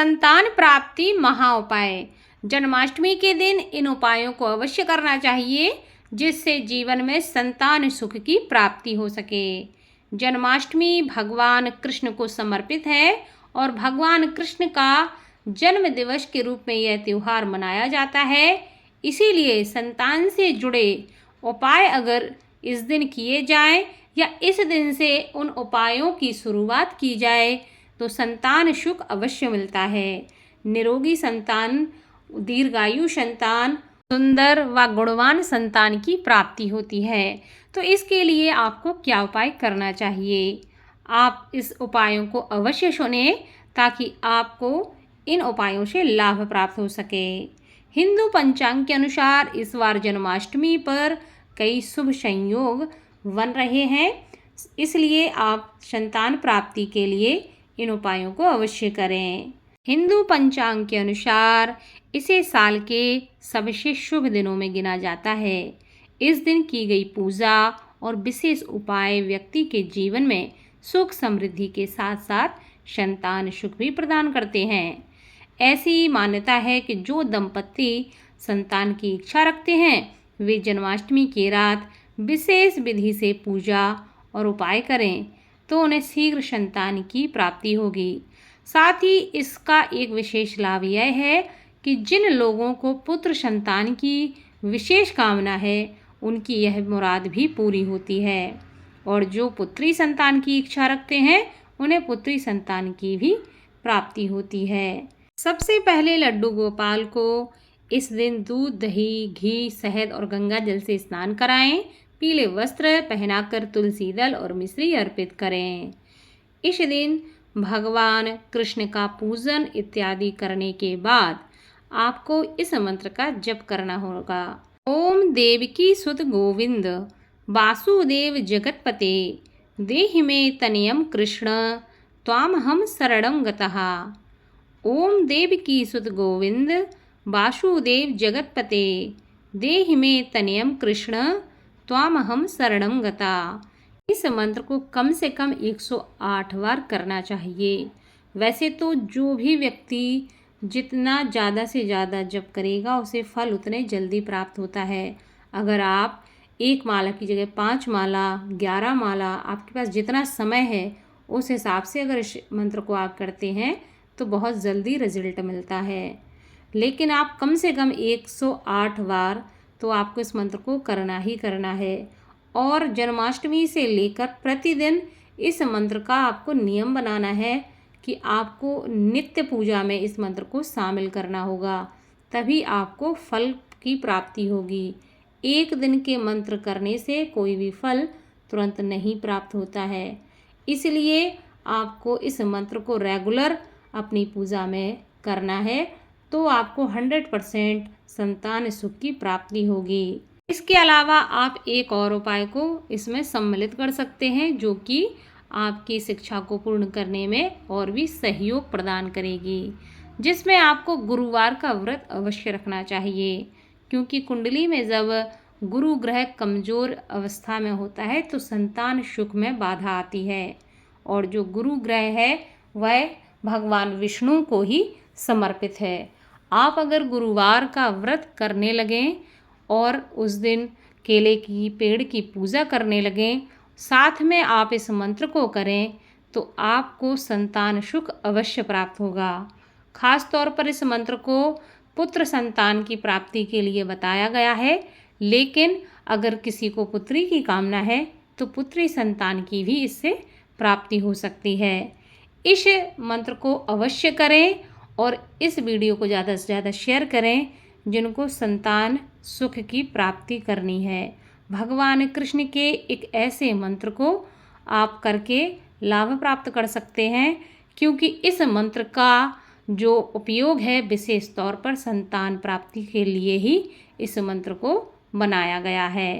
संतान प्राप्ति महा उपाय। जन्माष्टमी के दिन इन उपायों को अवश्य करना चाहिए जिससे जीवन में संतान सुख की प्राप्ति हो सके। जन्माष्टमी भगवान कृष्ण को समर्पित है और भगवान कृष्ण का जन्म दिवस के रूप में यह त्यौहार मनाया जाता है। इसीलिए संतान से जुड़े उपाय अगर इस दिन किए जाएं या इस दिन से उन उपायों की शुरुआत की जाए तो संतान सुख अवश्य मिलता है। निरोगी संतान, दीर्घायु संतान, सुंदर व गुणवान संतान की प्राप्ति होती है। तो इसके लिए आपको क्या उपाय करना चाहिए, आप इस उपायों को अवश्य सुने ताकि आपको इन उपायों से लाभ प्राप्त हो सके। हिंदू पंचांग के अनुसार इस बार जन्माष्टमी पर कई शुभ संयोग बन रहे हैं, इसलिए आप संतान प्राप्ति के लिए इन उपायों को अवश्य करें। हिंदू पंचांग के अनुसार इसे साल के सबसे शुभ दिनों में गिना जाता है। इस दिन की गई पूजा और विशेष उपाय व्यक्ति के जीवन में सुख समृद्धि के साथ साथ संतान सुख भी प्रदान करते हैं। ऐसी मान्यता है कि जो दंपति संतान की इच्छा रखते हैं वे जन्माष्टमी की रात विशेष विधि से पूजा और उपाय करें तो उन्हें शीघ्र संतान की प्राप्ति होगी। साथ ही इसका एक विशेष लाभ यह है कि जिन लोगों को पुत्र संतान की विशेष कामना है उनकी यह मुराद भी पूरी होती है और जो पुत्री संतान की इच्छा रखते हैं उन्हें पुत्री संतान की भी प्राप्ति होती है। सबसे पहले लड्डू गोपाल को इस दिन दूध, दही, घी, शहद और गंगा जल से स्नान कराएं। पीले वस्त्र पहनाकर तुलसी दल और मिश्री अर्पित करें। इस दिन भगवान कृष्ण का पूजन इत्यादि करने के बाद आपको इस मंत्र का जप करना होगा। ओम देवकी सुत गोविंद वासुदेव जगतपते देहि मे तनयम कृष्ण त्वामहं शरणं गतः। ओम देवकी सुत गोविंद वासुदेव जगतपते देहि मे तनयम कृष्ण त्वामहं शरणं गतः। इस मंत्र को कम से कम 108 बार करना चाहिए। वैसे तो जो भी व्यक्ति जितना ज़्यादा से ज़्यादा जप करेगा उसे फल उतने जल्दी प्राप्त होता है। अगर आप 1 माला की जगह 5 माला, 11 माला, आपके पास जितना समय है उस हिसाब से अगर इस मंत्र को आप करते हैं तो बहुत जल्दी रिजल्ट मिलता है। लेकिन आप कम से कम 108 बार तो आपको इस मंत्र को करना ही करना है और जन्माष्टमी से लेकर प्रतिदिन इस मंत्र का आपको नियम बनाना है कि आपको नित्य पूजा में इस मंत्र को शामिल करना होगा, तभी आपको फल की प्राप्ति होगी। एक दिन के मंत्र करने से कोई भी फल तुरंत नहीं प्राप्त होता है, इसलिए आपको इस मंत्र को रेगुलर अपनी पूजा में करना है तो आपको 100% संतान सुख की प्राप्ति होगी। इसके अलावा आप एक और उपाय को इसमें सम्मिलित कर सकते हैं जो कि आपकी शिक्षा को पूर्ण करने में और भी सहयोग प्रदान करेगी, जिसमें आपको गुरुवार का व्रत अवश्य रखना चाहिए, क्योंकि कुंडली में जब गुरु ग्रह कमजोर अवस्था में होता है तो संतान सुख में बाधा आती है और जो गुरु ग्रह है वह भगवान विष्णु को ही समर्पित है। आप अगर गुरुवार का व्रत करने लगें और उस दिन केले की पेड़ की पूजा करने लगें, साथ में आप इस मंत्र को करें तो आपको संतान सुख अवश्य प्राप्त होगा। खास तौर पर इस मंत्र को पुत्र संतान की प्राप्ति के लिए बताया गया है, लेकिन अगर किसी को पुत्री की कामना है तो पुत्री संतान की भी इससे प्राप्ति हो सकती है। इस मंत्र को अवश्य करें और इस वीडियो को ज़्यादा से ज़्यादा शेयर करें जिनको संतान सुख की प्राप्ति करनी है। भगवान कृष्ण के एक ऐसे मंत्र को आप करके लाभ प्राप्त कर सकते हैं, क्योंकि इस मंत्र का जो उपयोग है विशेष तौर पर संतान प्राप्ति के लिए ही इस मंत्र को बनाया गया है।